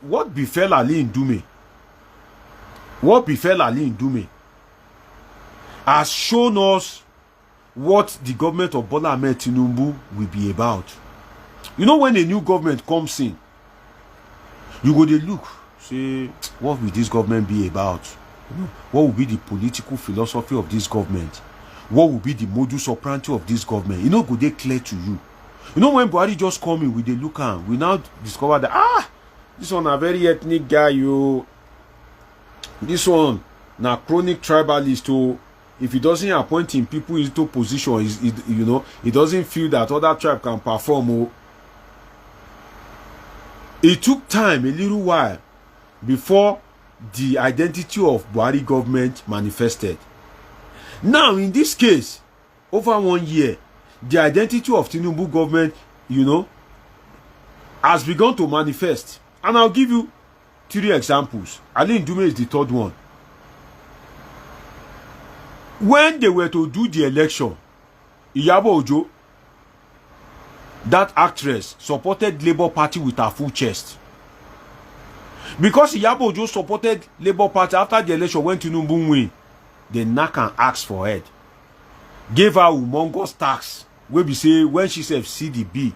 what befell Ali Ndume, what befell Ali Ndume has shown us what the government of Bola Ahmed Tinubu will be about. You know, when a new government comes in, you go dey look, say, what will this government be about? You know, what will be the political philosophy of this government? What will be the modus operandi of this government? You know, go dey clear to you. You know, when Buhari just come in with the look and we now discover that this one a very ethnic guy, you. This one na chronic tribalist. Oh, if he doesn't appoint him people into position, you know, he doesn't feel that other tribe can perform. Oh, it took time, a little while, before the identity of Buhari government manifested. Now, in this case, over 1 year, the identity of Tinubu government, you know, has begun to manifest. And I'll give you 3 examples. Ali Ndume is the 3rd one. When they were to do the election, Iyabo Ojo, that actress, supported Labour Party with her full chest. Because Iyabo Ojo supported Labour Party after the election when Tinubu win, they knock and ask for head. Gave her humongous tax. Wey be say when she said see the bill,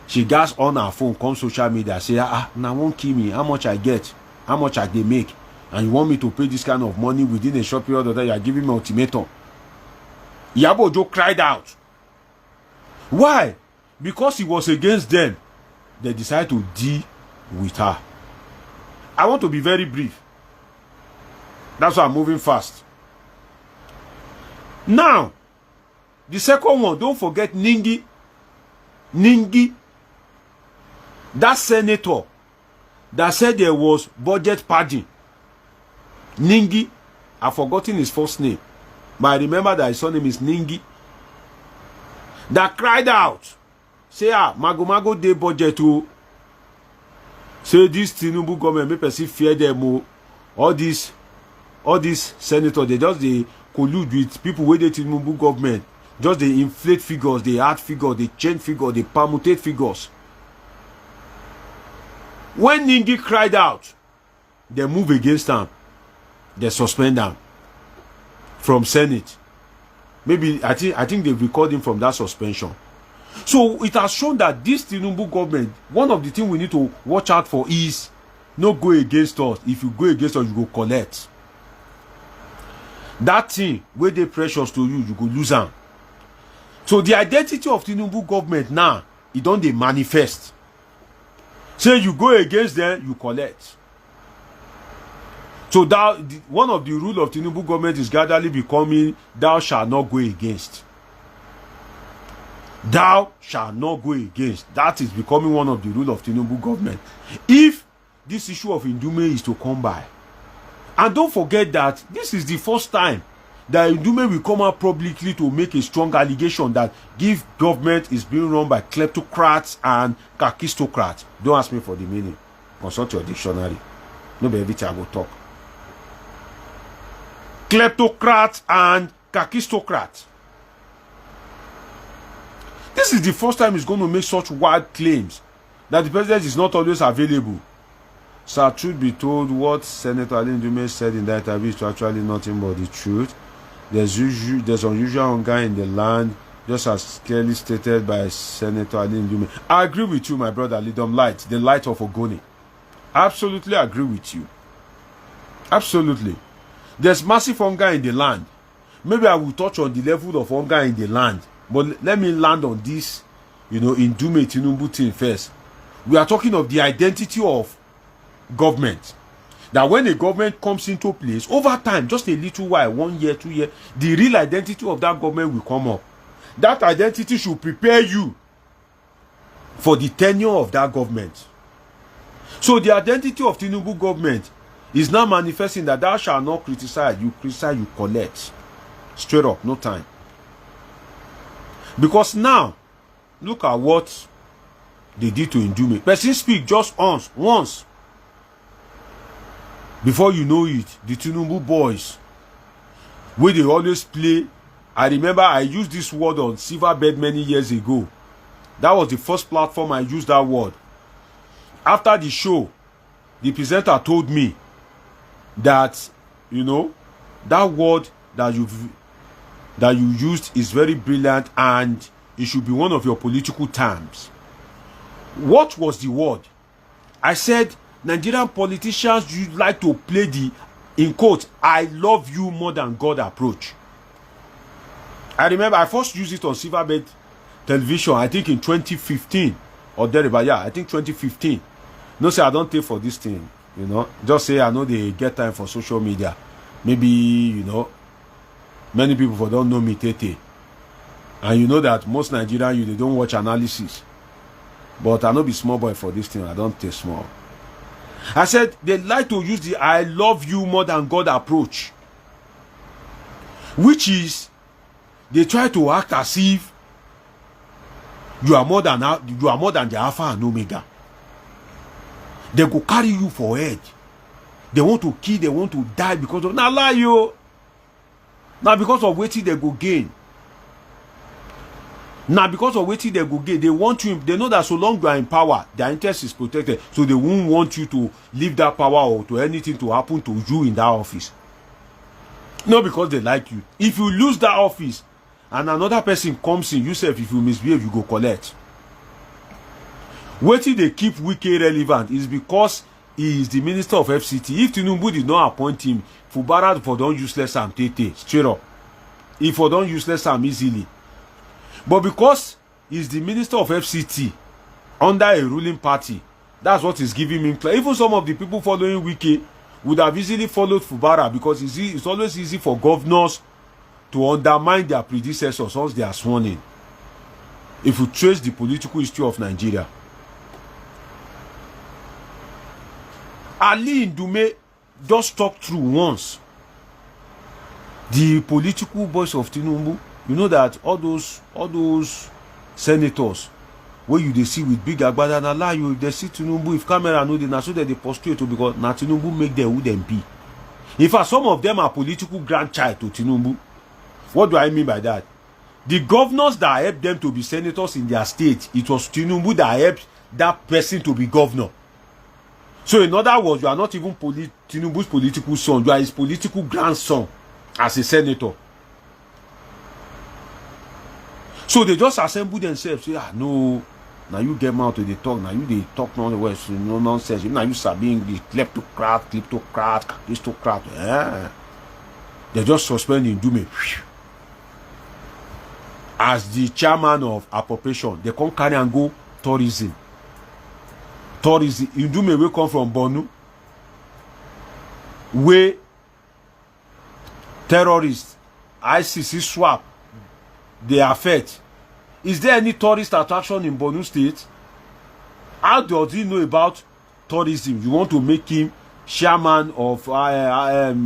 she gas on her phone, come social media, say, now won't kill me. How much I get? How much I they make? And you want me to pay this kind of money within a short period of time? You are giving me ultimatum. Iyabo Ojo cried out. Why? Because he was against them. They decided to deal with her. I want to be very brief. That's why I'm moving fast. Now, the second one, don't forget Ningi. Ningi, that senator that said there was budget padding. Ningi, I've forgotten his first name, but I remember that his surname is Ningi. That cried out, say, Mago dey budget to say this Tinubu government make person fear them. All these senators, they collude with people with the Tinubu government. Just they inflate figures, they add figures, they change figures, they permutate figures. When Ningi cried out, they move against him. They suspend him from Senate. Maybe I think they recalled him from that suspension. So it has shown that this Tinubu government, one of the things we need to watch out for is not go against us. If you go against us, you go collect. That thing where they precious to you, you go lose them. So the identity of Tinubu government now, it don't they manifest. Say you go against them, you collect. So that one of the rule of Tinubu government is gradually becoming, thou shalt not go against. Thou shalt not go against. That is becoming one of the rule of Tinubu government. If this issue of Ndume is to come by, and don't forget that this is the first time that Ndume will come out publicly to make a strong allegation that this government is being run by kleptocrats and kakistocrats. Don't ask me for the meaning. Consult your dictionary. No be everything I go talk. Kleptocrats and kakistocrats. This is the first time he's going to make such wild claims that the president is not always available. Sir, truth be told, what Senator Ali Ndume said in that interview is actually nothing but the truth. There's unusual hunger in the land, just as clearly stated by Senator Ali Ndume. I agree with you, my brother Lidom Light, the light of Ogoni. Absolutely agree with you. Absolutely. There's massive hunger in the land. Maybe I will touch on the level of hunger in the land, but let me land on this, in Ndume Tinubu thing first. We are talking of the identity of government. That when a government comes into place, over time, just a little while, 1 year, 2 years, the real identity of that government will come up. That identity should prepare you for the tenure of that government. So the identity of Tinubu government is now manifesting that thou shalt not criticize. You criticize, you collect. Straight up, no time. Because now, look at what they did to Ndume. Person speak just once. Before you know it, the Tinubu boys, where they always play. I remember I used this word on Silverbed many years ago. That was the first platform I used that word. After the show, the presenter told me that, you know, that word that you used is very brilliant and it should be one of your political terms. What was the word? I said Nigerian politicians you like to play the, in quotes, I love you more than God approach. I remember I first used it on Silverbird television, I think in 2015 or thereabout. Yeah, I think 2015. No, say I don't take for this thing, you know. Just say I know they get time for social media. Maybe, you know, many people for don't know me, Tete. And you know that most Nigerian you they don't watch analysis. But I know be small boy for this thing. I don't take small. I said they like to use the I love you more than God approach, which is they try to act as if you are more than the Alpha and Omega. They go carry you for head. They want to kill, they want to die because of, now lie you. Now because of waiting they go gain. Now because of waiting they go gain, they want you, they know that so long you are in power, their interest is protected. So they won't want you to leave that power or to anything to happen to you in that office. Not because they like you. If you lose that office and another person comes in, yourself, if you misbehave, you go collect. Waiting they keep Wike relevant is because he is the minister of FCT. If Tinubu did not appoint him, Fubara for don't useless Sam Tete, straight up. If for don't useless Sam easily. But because he's the minister of FCT under a ruling party, that's what is giving him. Even some of the people following Wike would have easily followed Fubara because it's always easy for governors to undermine their predecessors once they are sworn in. If you trace the political history of Nigeria, Ali Ndume just talked through once. The political voice of Tinubu, you know that all those senators where you they see with big agbada and allow you, if they see Tinubu, if camera know they so that they prostrate to because now Tinubu make them who them be. In fact, some of them are political grandchild to Tinubu. What do I mean by that? The governors that helped them to be senators in their state, it was Tinubu that helped that person to be governor. So in other words, you are not even Tinubu's political son, you are his political grandson as a senator. So they just assemble themselves, say, no, now you get out to the talk, now you they talk nonsense, no nonsense. Now you are being the kleptocrat, aristocrat. Yeah. They just suspend Ndume as the chairman of appropriation. They come carry and go tourism. Ndume will come from Borno, where terrorists, ICC swap, they affect. Is there any tourist attraction in Borno State? How does he know about tourism? You want to make him chairman of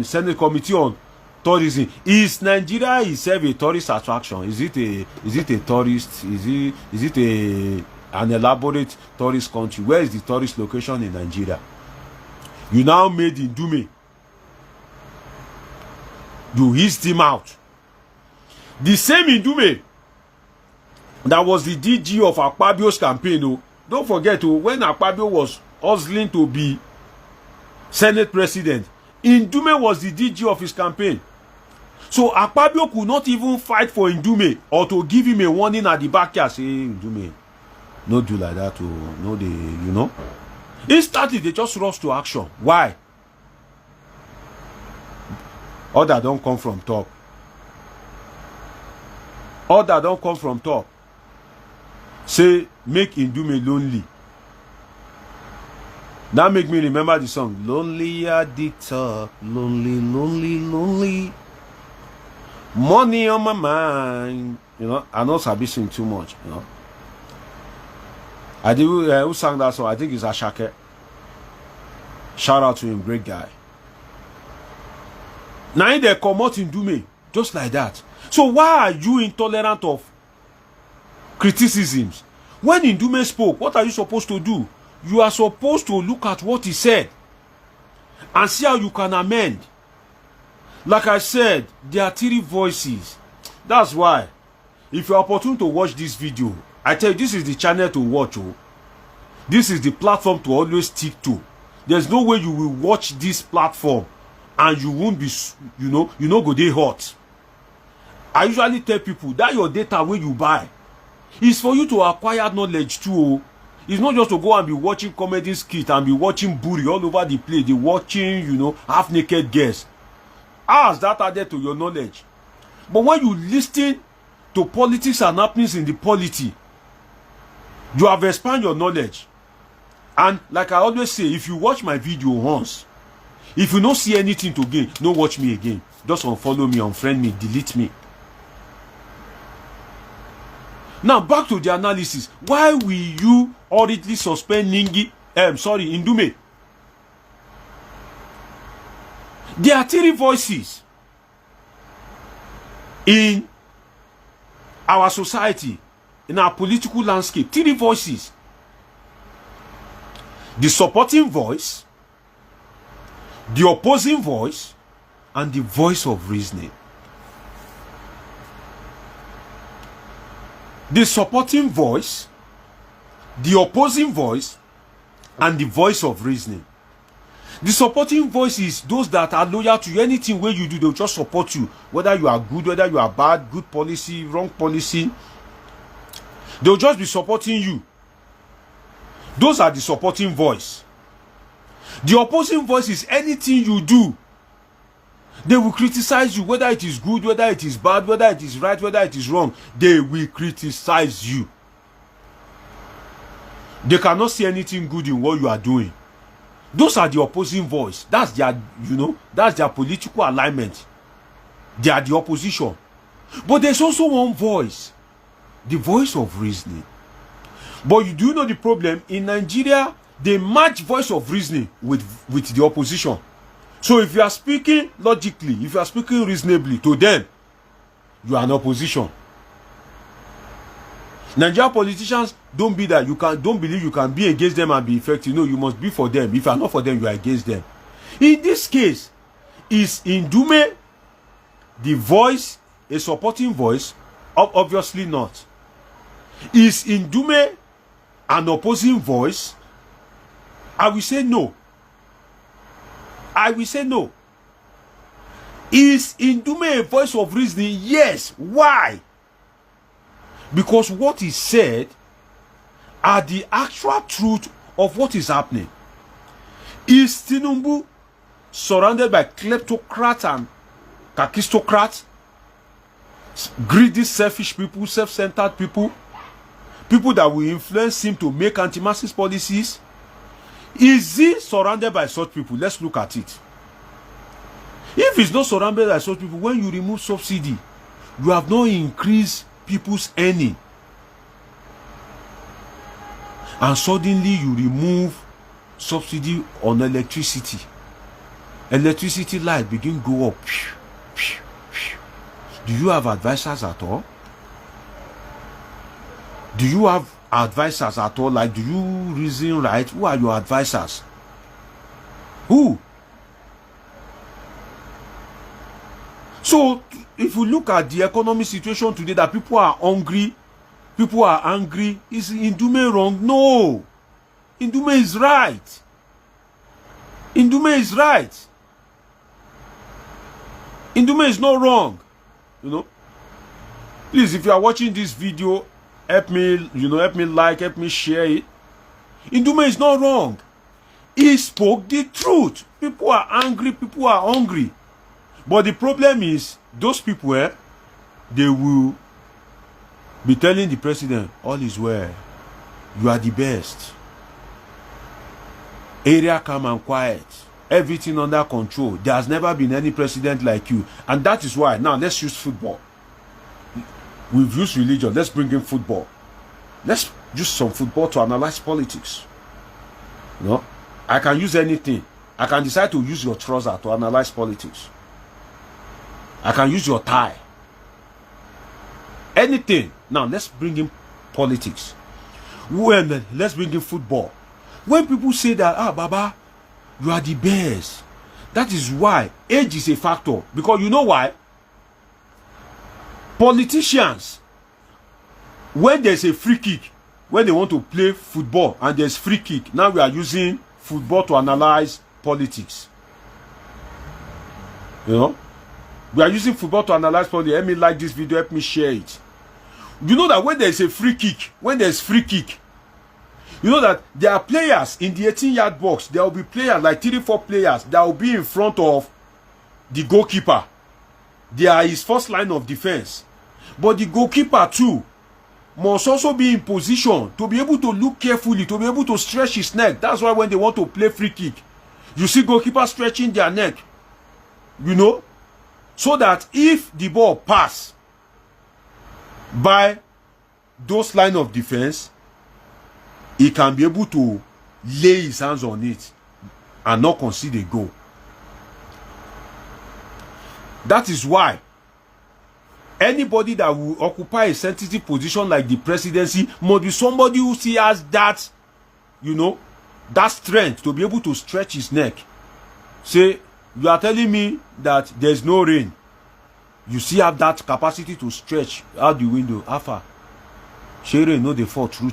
Senate Committee on Tourism. Is Nigeria itself a tourist attraction? Is it a tourist? Is it an elaborate tourist country? Where is the tourist location in Nigeria? You now made Ndume. You hissed him out. The same Ndume that was the DG of Akpabio's campaign. Oh, don't forget, when Akpabio was hustling to be Senate president, Ndume was the DG of his campaign. So Akpabio could not even fight for Ndume or to give him a warning at the backyard. Say, Ndume, no do like that. No, they, you know. Instantly, they just rush to action. Why? Order don't come from top. Order don't come from top. Say, make Ndume lonely. That make me remember the song. Lonely at the top. Lonely, lonely, lonely. Money on my mind. You know, I know Sabi sing too much, you know. I did who sang that song? I think it's Ashake. Shout out to him, great guy. Now they come out in Ndume, just like that. So why are you intolerant of criticisms? When Ndume spoke, what are you supposed to do? You are supposed to look at what he said and see how you can amend. Like I said, there are three voices. That's why, if you're opportune to watch this video, I tell you, this is the channel to watch. Oh. This is the platform to always stick to. there's no way you will watch this platform and you won't be, go dey hot. I usually tell people that your data wey you buy is for you to acquire knowledge too. It's not just to go and be watching comedy skit and be watching booty all over the place, dey watching, half naked girls. How has that added to your knowledge? But when you listen to politics and happenings in the polity, you have expanded your knowledge. And like I always say, if you watch my video once, if you don't see anything to gain, don't watch me again. Just unfollow me, unfriend me, delete me. Now back to the analysis. Why will you hurriedly suspend Ndume? There are three voices in our society, in our political landscape. Three voices. The supporting voice, the opposing voice, and the voice of reasoning. The supporting voice, the opposing voice, and the voice of reasoning. The supporting voice is those that are loyal to you. Anything where you do, they'll just support you. Whether you are good, whether you are bad, good policy, wrong policy, they'll just be supporting you. Those are the supporting voice. The opposing voice is anything you do, they will criticize you, whether it is good, whether it is bad, whether it is right, whether it is wrong. They will criticize you. They cannot see anything good in what you are doing. Those are the opposing voice. That's their, that's their political alignment. They are the opposition. But there's also one voice, the voice of reasoning. But you do know the problem in Nigeria, they match voice of reasoning with the opposition. So if you are speaking logically, if you are speaking reasonably to them, you are an opposition. Nigerian politicians don't believe you can be against them and be effective. No, you must be for them. If you are not for them, you are against them. In this case, is Ndume the voice, a supporting voice? Obviously not. Is Ndume an opposing voice? I will say no. I will say no. Is Ndume a voice of reasoning? Yes. Why? Because what is said are the actual truth of what is happening. Is Tinubu surrounded by kleptocrats and kakistocrats, greedy, selfish people, self-centered people, people that will influence him to make anti-masses policies? Is he surrounded by such people? Let's look at it. If he's not surrounded by such people, when you remove subsidy, you have not increased people's earning. And suddenly you remove subsidy on electricity. Electricity light begin go up. Do you have advisors at all? Do you have advisors at all? Like, do you reason right? Who are your advisors? Who? So if you look at the economic situation today, that people are hungry, people are angry, is Ndume wrong? No. Ndume is right. Ndume is right. Ndume is not wrong. Please, if you are watching this video, help me, help me like, help me share it. Ndume is not wrong. He spoke the truth. People are angry, people are hungry. But the problem is, those people, they will be telling the president, all is well. You are the best. Area calm and quiet. Everything under control. There has never been any president like you. And that is why, now let's use football. We've used religion. Let's bring in football. Let's use some football to analyze politics. I can use anything. I can decide to use your trouser to analyze politics. I can use your tie. Anything. Now let's bring in politics. Let's bring in football. When people say that, Baba, you are the best, that is why age is a factor. Because you know why? Politicians, when there's a free kick, when they want to play football and there's free kick, now we are using football to analyze politics. You know, we are using football to analyze politics. Help me like this video, help me share it. You know that when there is a free kick, you know that there are players in the 18-yard box. There will be players, like 3-4 players, that will be in front of the goalkeeper. They are his first line of defense. But the goalkeeper too must also be in position to be able to look carefully, to be able to stretch his neck. That's why when they want to play free kick, you see goalkeepers stretching their neck. You know? So that if the ball pass by those line of defense, he can be able to lay his hands on it and not concede a goal. That is why anybody that will occupy a sensitive position like the presidency must be somebody who still has that, you know, that strength to be able to stretch his neck. Say, you are telling me that there's no rain. You still have that capacity to stretch out the window. Alpha, shey rain no dey fall true.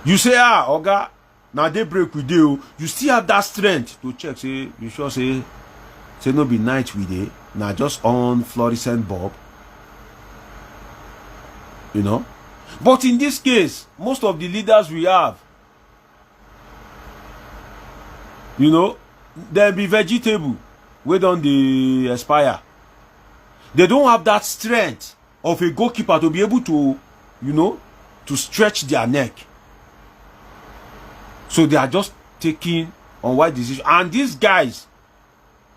You say, Oga, now they break with you. You still have that strength to check. Say, you sure say no be night with it. Now just on fluorescent bulb. You know? But in this case, most of the leaders we have, you know, there be vegetable. We don't they expire. They don't have that strength of a goalkeeper to be able to, you know, to stretch their neck. So they are just taking unwise decisions. And these guys,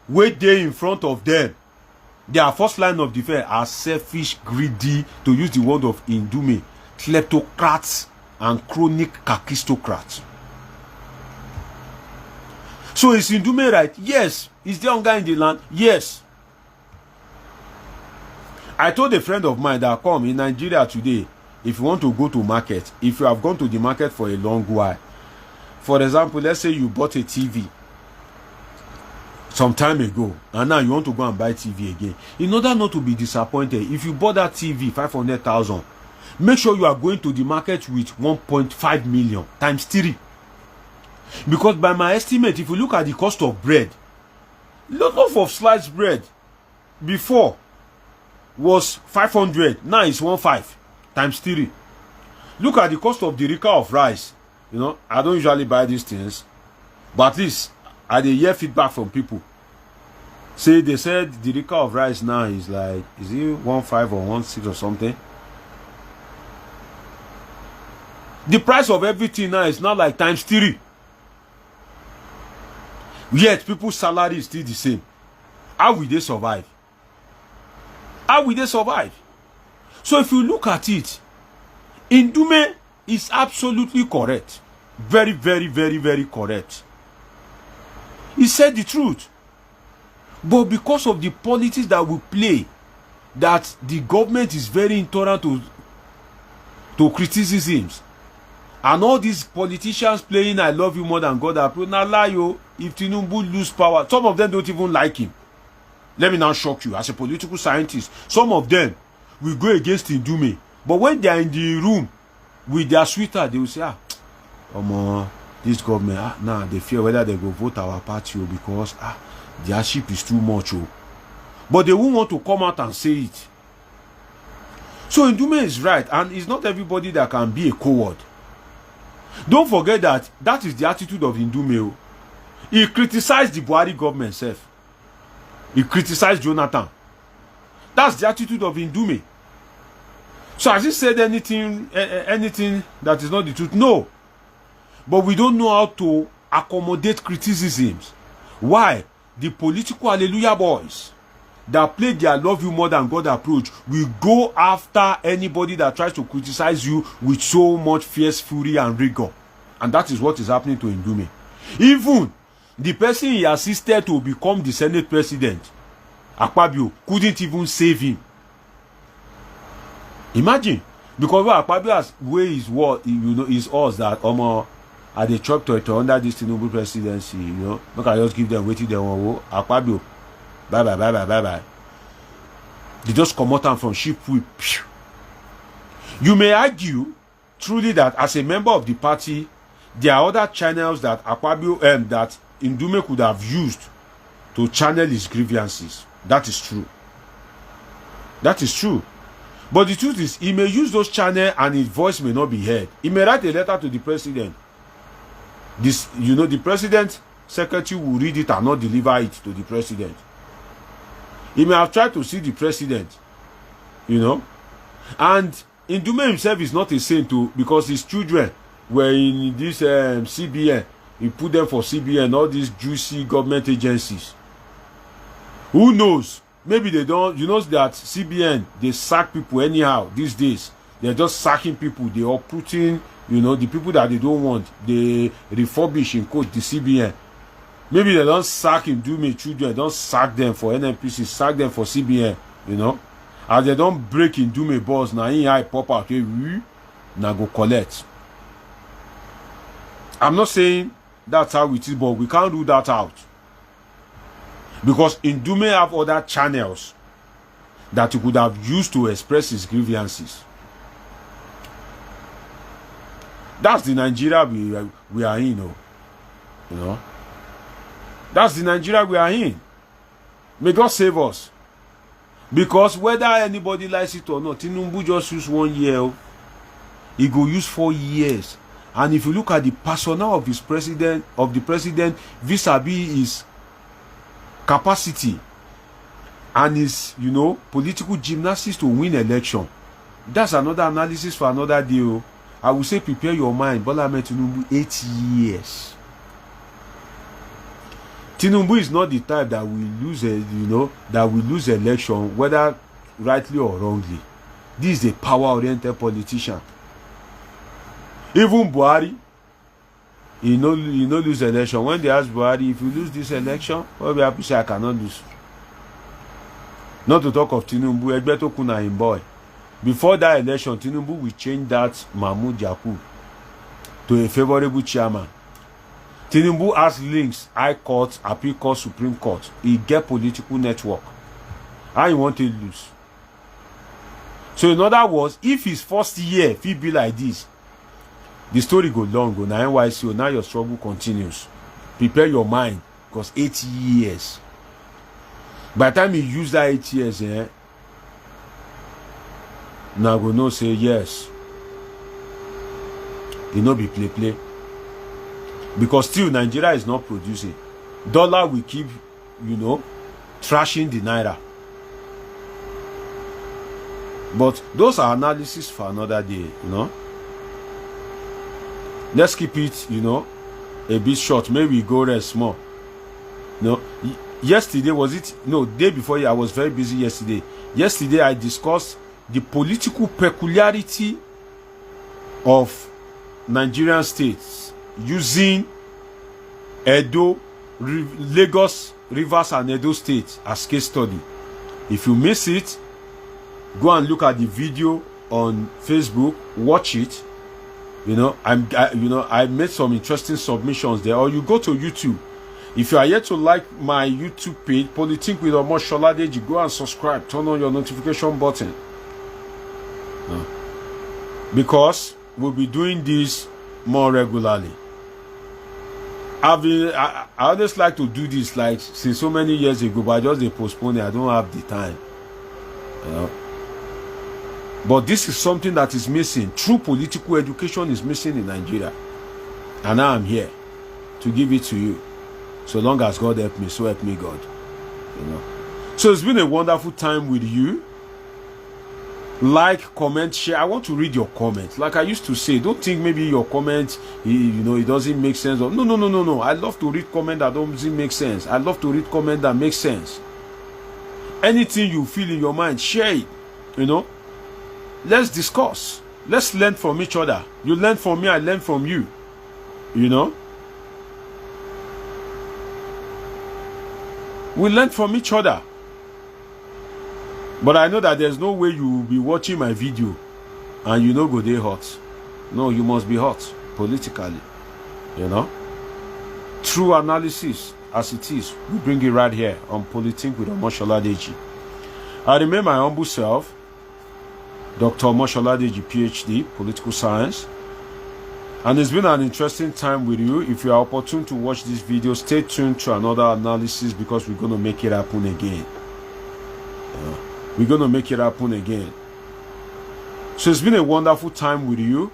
wait there in front of them, their first line of defense are selfish, greedy, to use the word of Ndume, kleptocrats and chronic kakistocrats. So is Ndume right? Yes. Is there hunger in the land? Yes. I told a friend of mine that come in Nigeria today, if you want to go to market, if you have gone to the market for a long while, for example, let's say you bought a TV some time ago and now you want to go and buy TV again. In order not to be disappointed, if you bought that TV 500,000, make sure you are going to the market with 1.5 million times 3. Because by my estimate, if you look at the cost of bread, loaf of sliced bread before was 500, now it's 1.5 times 3. Look at the cost of the rika of rice. You know, I don't usually buy these things, but at least I dey hear feedback from people. Say they said the rika of rice now is like, is it 1.5 or 1.6 or something? The price of everything now is not like times 3. Yet people's salary is still the same. How will they survive? How will they survive? So if you look at it, Ndume is absolutely correct. Very, very, very, very correct. He said the truth. But because of the politics that we play, that the government is very intolerant to criticisms, and all these politicians playing I love you more than God approve. Now lie yo, if Tinubu lose power, some of them don't even like him. Let me now shock you. As a political scientist, some of them will go against Ndume. But when they are in the room with their sweetheart, they will say, this government, now they fear whether they go vote our party because their ship is too much. But they won't want to come out and say it. So Ndume is right, and it's not everybody that can be a coward. Don't forget that that is the attitude of Ndume. He criticized the Buhari government self. He criticized Jonathan. That's the attitude of Ndume. So has he said anything that is not the truth? No. But we don't know how to accommodate criticisms. Why? The political hallelujah boys that play their love you more than God approach will go after anybody that tries to criticize you with so much fierce fury and rigor. And that is what is happening to Ndume. Even the person he assisted to become the Senate president, Akpabio, couldn't even save him. Imagine, because what Akpabio's way is what, you know, is us that at the chop to under this Tinubu presidency, you know, look, I just give them waiting they want. Akpabio, bye. They just come out from ship whip. You may argue truly that as a member of the party, there are other channels that Akpabio that Ndume could have used to channel his grievances. That is true. That is true. But the truth is, he may use those channels and his voice may not be heard. He may write a letter to the president. This, the president secretary will read it and not deliver it to the president. He may have tried to see the president, and Ndume himself is not a saint too, because his children were in this CBN. He put them for CBN, all these juicy government agencies. Who knows? Maybe they don't. You know that CBN, they sack people anyhow these days. They're just sacking people. They are putting, the people that they don't want. They refurbish in quote the CBN. Maybe they don't sack Ndume children. They don't sack them for NNPC. Sack them for CBN. As they don't break Ndume balls, now in high pop out. Now go collect. I'm not saying that's how it is, but we can't rule that out. Because Ndume have other channels that he could have used to express his grievances. That's the Nigeria we are in, That's the Nigeria we are in. May God save us. Because whether anybody likes it or not, Tinubu just use 1 year. He go use 4 years. And if you look at the personnel of the president vis-a-vis his capacity and his, political gymnastics to win election, that's another analysis for another day. I will say prepare your mind. Bola Ahmed Tinubu, 8 years. Tinubu is not the type that will lose election, whether rightly or wrongly. This is a power-oriented politician. Even Buhari, he no lose election. When they ask Buhari, if you lose this election, well, we have to say I cannot lose. Not to talk of Tinubu, Egbeto Kuna him boy. Before that election, Tinubu will change that Mahmoud Yakubu to a favorable chairman. Tinubu has links, High Court, Appeal Court, Supreme Court. He get political network. How you want to lose? So in other words, if his first year, if he be like this, the story go long, go now NYC, now your struggle continues. Prepare your mind, because 8 years. By the time you use that 8 years, now go no say yes. It no be play. Because still Nigeria is not producing. Dollar will keep, trashing the naira. But those are analysis for another day, Let's keep it, a bit short. Maybe we go rest small. Yesterday, day before, I was very busy yesterday. Yesterday, I discussed the political peculiarity of Nigerian states using Edo, Lagos, Rivers, and Edo State as case study. If you miss it, go and look at the video on Facebook. Watch it. I made some interesting submissions there. Or you go to YouTube. If you are yet to like my YouTube page, Politics with Omosholadeji, go and subscribe. Turn on your notification button. Because we'll be doing this more regularly. I always like to do this since so many years ago, but I just postpone it. I don't have the time. But this is something that is missing. True political education is missing in Nigeria. And now I'm here to give it to you. So long as God help me, so help me God. So it's been a wonderful time with you. Like, comment, share. I want to read your comments. Like I used to say, don't think maybe your comment, it doesn't make sense. No. I love to read comment that doesn't make sense. I love to read comment that makes sense. Anything you feel in your mind, share it. Let's discuss. Let's learn from each other. You learn from me, I learn from you. We learn from each other. But I know that there's no way you will be watching my video and go dey hot. No, you must be hot politically. True analysis as it is. We bring it right here on Politics with Omosholadeji. I remain my humble self, Dr. Omosholadeji, PhD, Political Science. And it's been an interesting time with you. If you are opportune to watch this video, stay tuned to another analysis, because we're going to make it happen again. We're going to make it happen again. So it's been a wonderful time with you.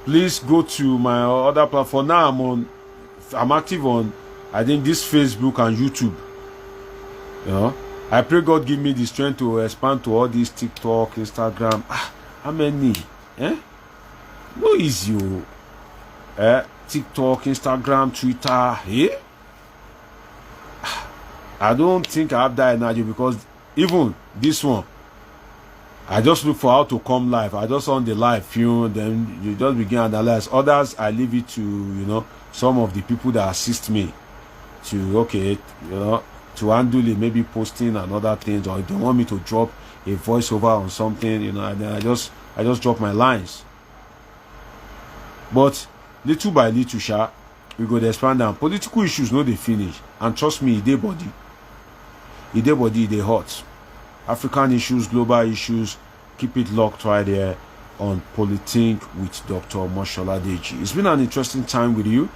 Please go to my other platform. Now I'm active on, I think, this Facebook and YouTube. I pray God give me the strength to expand to all these TikTok, Instagram. How many? No easy. TikTok, Instagram, Twitter. I don't think I have that energy, because even this one, I just look for how to come live. I just on the live film, then you just begin to analyze. Others, I leave it to some of the people that assist me to to handle it, maybe posting and other things, or if they want me to drop a voiceover on something, and then I just drop my lines. But little by little, we go to expand down. Political issues no dey finish, and trust me, they body, they hot. African issues, global issues, keep it locked right there on Politics with Dr. Moshola Deji. It's been an interesting time with you.